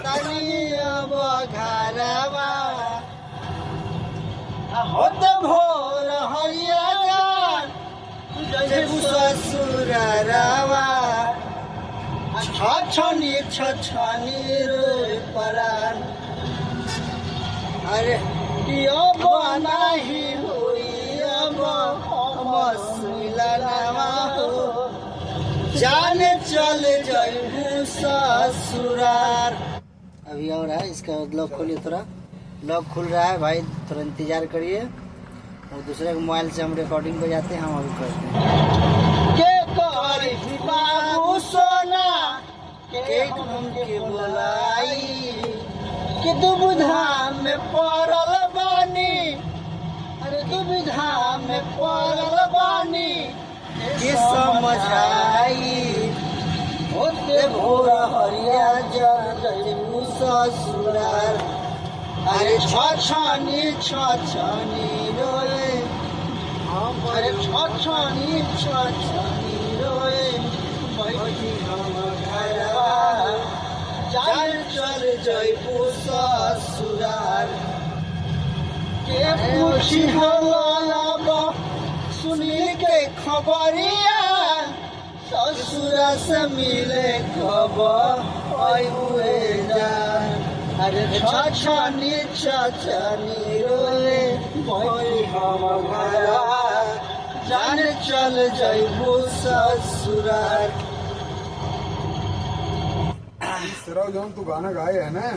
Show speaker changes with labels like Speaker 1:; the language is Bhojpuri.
Speaker 1: तनी अब घरवा होत भोर हरिया जान जैसे ससुरवा छछनी रोए परान अरे अब नाही होई अब मिलनवा हो जाने चले जाइबू ससुरार। अभी और है इसका लॉक खोलिए, थोड़ा लॉक खुल रहा है भाई, थोड़ा इंतजार करिए। और दूसरे के मोबाइल से हम रिकॉर्डिंग पे जाते हैं, हम अभी करते हैं। के करी बाबू सोना के घूम के बोलाई कि दुविधा में पड़ल बानी, अरे दुविधा में पड़ल बानी कि समझाई होते भोर हरिया जब ससुरार अरे छछनी रोए अरे छछनी रोए बैठी हम घरवा जान चल जइबू ससुरार के पूछी हवा सुनी के खबरिया ससुर से मिले खबर हुए जान अरे छछनी रोए भाई हम घरवा जान चल जइबू ससुरार।
Speaker 2: इस तरह जो हम तू गाना गाए है ना